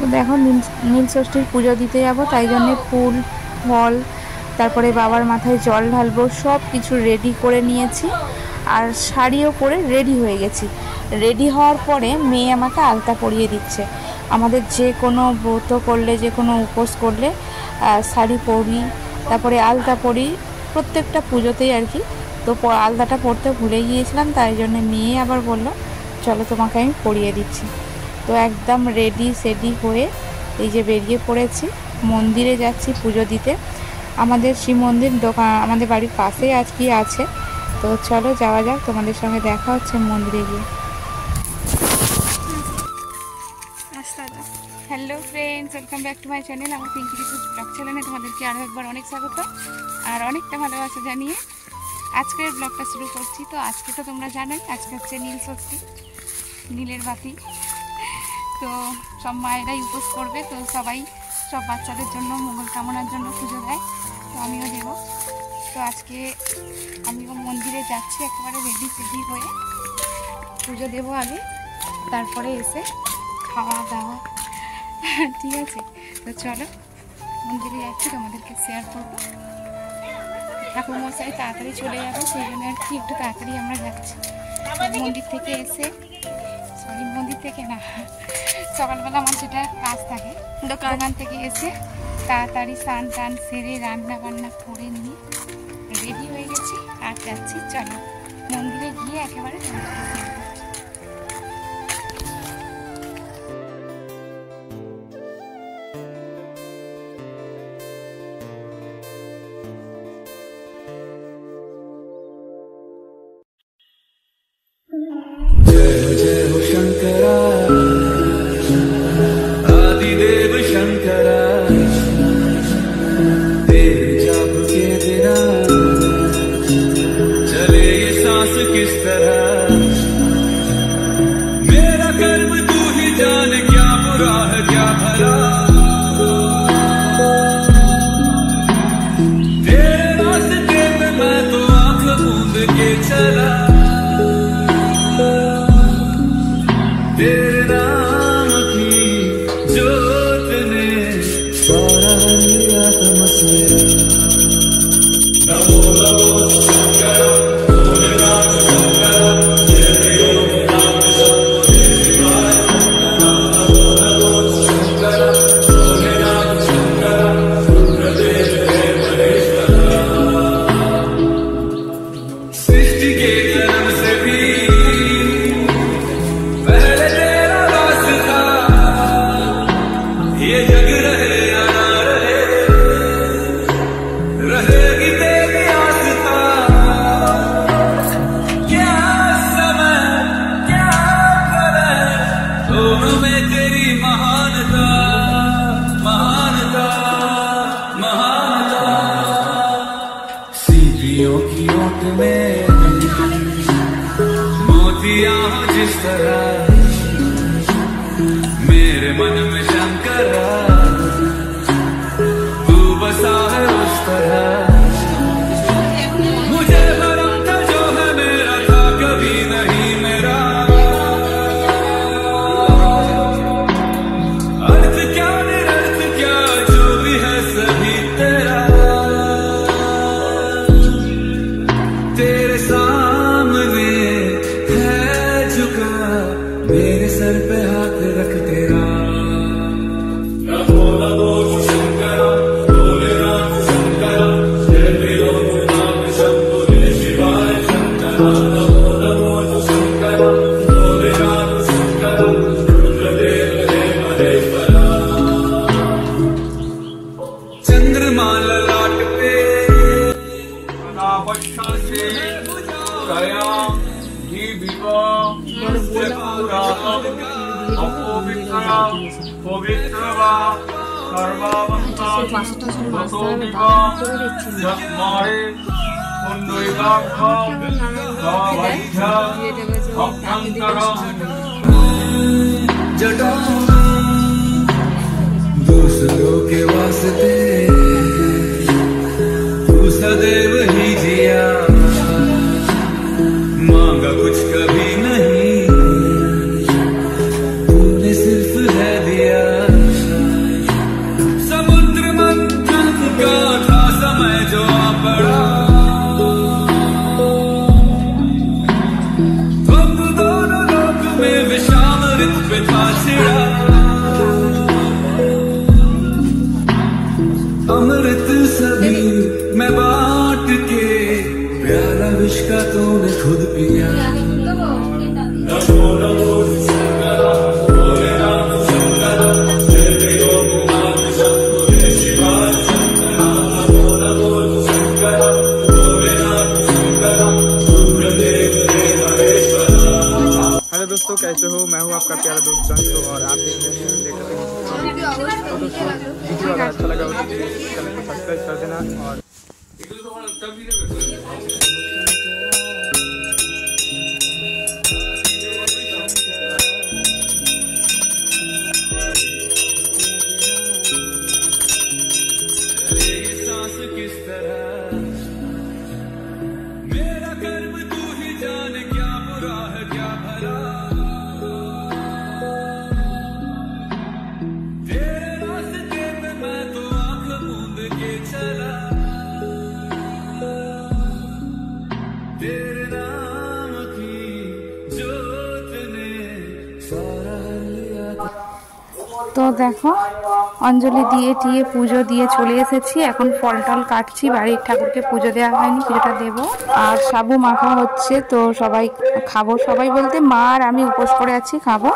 তো দেখো নীল ষষ্ঠীর পুজো দিতে যাব, তাই জন্যে ফুল ফল তারপরে বাবার মাথায় জল ঢালবো সব কিছু রেডি করে নিয়েছি। আর শাড়িও পরে রেডি হয়ে গেছি। রেডি হওয়ার পরে মেয়ে আমাকে আলতা পরিয়ে দিচ্ছে। আমাদের যে কোনো ব্রত করলে, যে কোনো উপোস করলে শাড়ি পরি, তারপরে আলতা পরি, প্রত্যেকটা পুজোতেই আর কি। তো আলতাটা পরতে ভুলে গিয়েছিলাম, তাই জন্য মেয়ে আবার বলল চলো তোমাকে আমি পরিয়ে দিচ্ছি। তো একদম রেডি সেডি হয়ে এই যে বেরিয়ে পড়েছি, মন্দিরে যাচ্ছি পুজো দিতে। আমাদের শিব মন্দির দোকান আমাদের বাড়ির পাশেই আজকে আছে। তো চলো যাওয়া যাক, তোমাদের সঙ্গে দেখা হচ্ছে মন্দিরে গিয়ে। Hello friends, welcome back to my channel. আমার পিঙ্কি রিতুজ ব্লগ চ্যানেলে তোমাদেরকে আরও একবার অনেক স্বাগত আর অনেকটা ভালোবাসা জানিয়ে আজকের ব্লগটা শুরু করছি। তো আজকে তো তোমরা জানোই আজকে হচ্ছে নীল ষষ্ঠী, নীলের বাতি। তো সব মায়েরাই উপোস করবে, তো সবাই সব বাচ্চাদের জন্য মঙ্গল কামনার জন্য পুজো দেয়, তো আমিও দেব। তো আজকে আমিও মন্দিরে যাচ্ছি একেবারে রেডি সেডি হয়ে, পুজো দেবো আগে, তারপরে এসে খাওয়া দাওয়া, ঠিক আছে? তো চলো মন্দিরে যাচ্ছি, তোমাদেরকে শেয়ার করবো। ঠাকুর মশাই তাড়াতাড়ি চলে যাবে, সেই জন্য আর কি একটু তাড়াতাড়ি আমরা যাচ্ছি। মন্দির থেকে এসে, সরি মন্দির থেকে না, সকালবেলা আমার যেটা কাজ থাকে দোকান থেকে এসে তাড়াতাড়ি স্নান টান সেরে রান্না বান্না করে নিয়ে রেডি হয়ে গেছি আর যাচ্ছি। চলো মন্দিরে গিয়ে একেবারে मोतिया जिस तरह मेरे मन में शंकरा, तू बसा है उस तरह। मुझे भरम था जो है मेरा था कभी नहीं मेरा, अर्थ क्या निरर्थ क्या जो भी है सभी तेरा। तेरे सामने है झुका मेरे सर पे हाथ रख तेरा। नमो नमो शंकरा भोलेनाथ शंकरा, जय त्रिलोकनाथ शंभो जय शिवाय शंकरा। नमो नमो शंकरा भोलेनाथ शंकरा, रुद्रदेव जय महेश्वरा। चंद्रमा ललाट पे अनावश्य से कया दूसरों के वास्ते तू सदैव ही जिया, मांगा कुछ कभी नहीं तूने सिर्फ है दिया। था छिड़ा, अमृत सभी मैं बांट के, प्याला विष का तूने खुद पिया। हेलो दोस्तों, कैसे हो? मैं हूं आपका प्यारा दोस्त संतो और आप देख रहे हैं तो दोस्तों वीडियो अगर अच्छा लगा हो तो चैनल को सब्सक्राइब कर देना। और सांस किस तरह मेरा कर्म तू ही जाने, क्या बुरा है क्या भला, तेरे रास्ते पे मैं तो आंख मूंद के चला, तेरे नाम की जोत ने सारा लिया। তো দেখো অঞ্জলি দিয়ে টিয়ে পুজো দিয়ে চলে এসেছি। এখন ফল টল কাটছি, বাড়ির ঠাকুরকে পুজো দেওয়া হয়নি, পুজোটা দেবো। আর সাবু মাখা হচ্ছে, তো সবাই খাবো। সবাই বলতে মা আর আমি উপোস করে আছি, খাবো।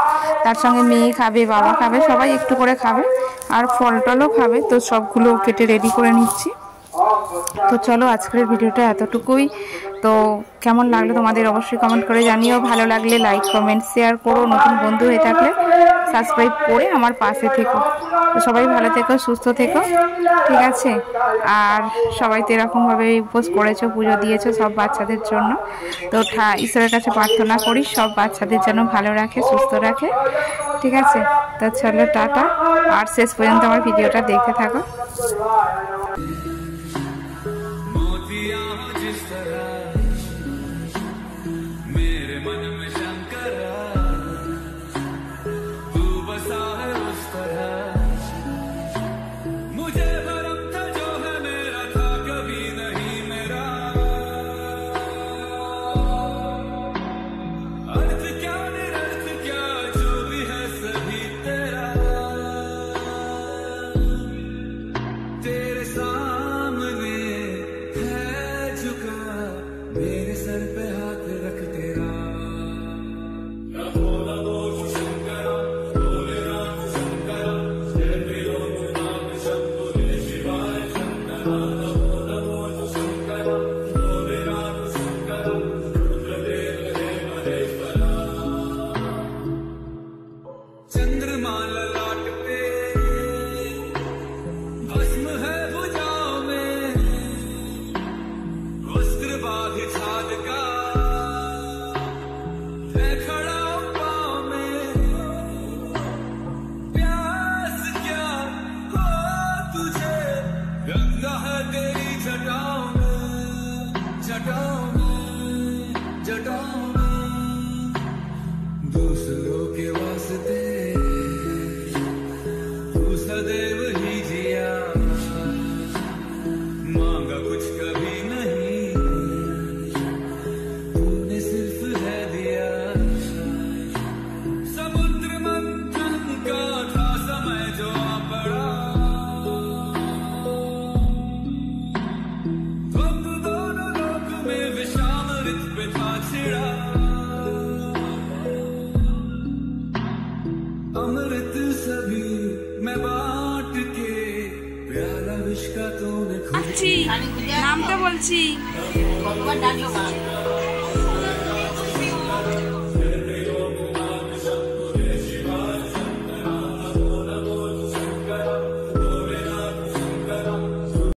তার সঙ্গে মেয়ে খাবে, বাবা খাবে, সবাই একটু করে খাবে। আর ফল টলও খাবে, তো সবগুলো কেটে রেডি করে নিচ্ছি। তো চলো আজকের ভিডিওটা এতটুকুই। তো কেমন লাগলো তোমাদের অবশ্যই কমেন্ট করে জানিও। ভালো লাগলে লাইক কমেন্ট শেয়ার করো। নতুন বন্ধু হয়ে থাকলে সাবস্ক্রাইব করে আমার পাশে থেকো। তো সবাই ভালো থেকো, সুস্থ থেকো, ঠিক আছে? আর সবাই তো এরকমভাবে উপোস করেছো, পুজো দিয়েছো সব বাচ্চাদের জন্য। তো ঈশ্বরের কাছে প্রার্থনা করি সব বাচ্চাদের যেন ভালো রাখে, সুস্থ রাখে, ঠিক আছে? তো চলো টাটা। আর শেষ পর্যন্ত আমার ভিডিওটা দেখতে থাকো। जिस तरह मेरे मन में शंकर तू बसा है उस तरह, मुझे भरम था जो है मेरा था कभी नहीं मेरा, अर्थ क्या निरर्थ क्या जो भी है सभी तेरा, तेरे सामने मेरे सर पे हाथ रख तेरा। चंद्रमा ललाट पे भस्म है भुजाओं में, वस्त्र बाघ छाल का है खड़ा पाँव में, प्यास क्या हो तुझे रखता है तेरी जटाओं में, जटाओं में, जटाओं में, दूसरों के वास्ते तू सदैव ही जिया, मांगा कुछ कभी नहीं, तूने सिर्फ है दिया, समुद्र मंथन का था समय जो आ पड़ा, द्वंद दोनों लोक में विषामृत पे था छिड़ा, अमृत सभी मैं बांट के, प्याला विष का तूने खुद নামটা বলছি।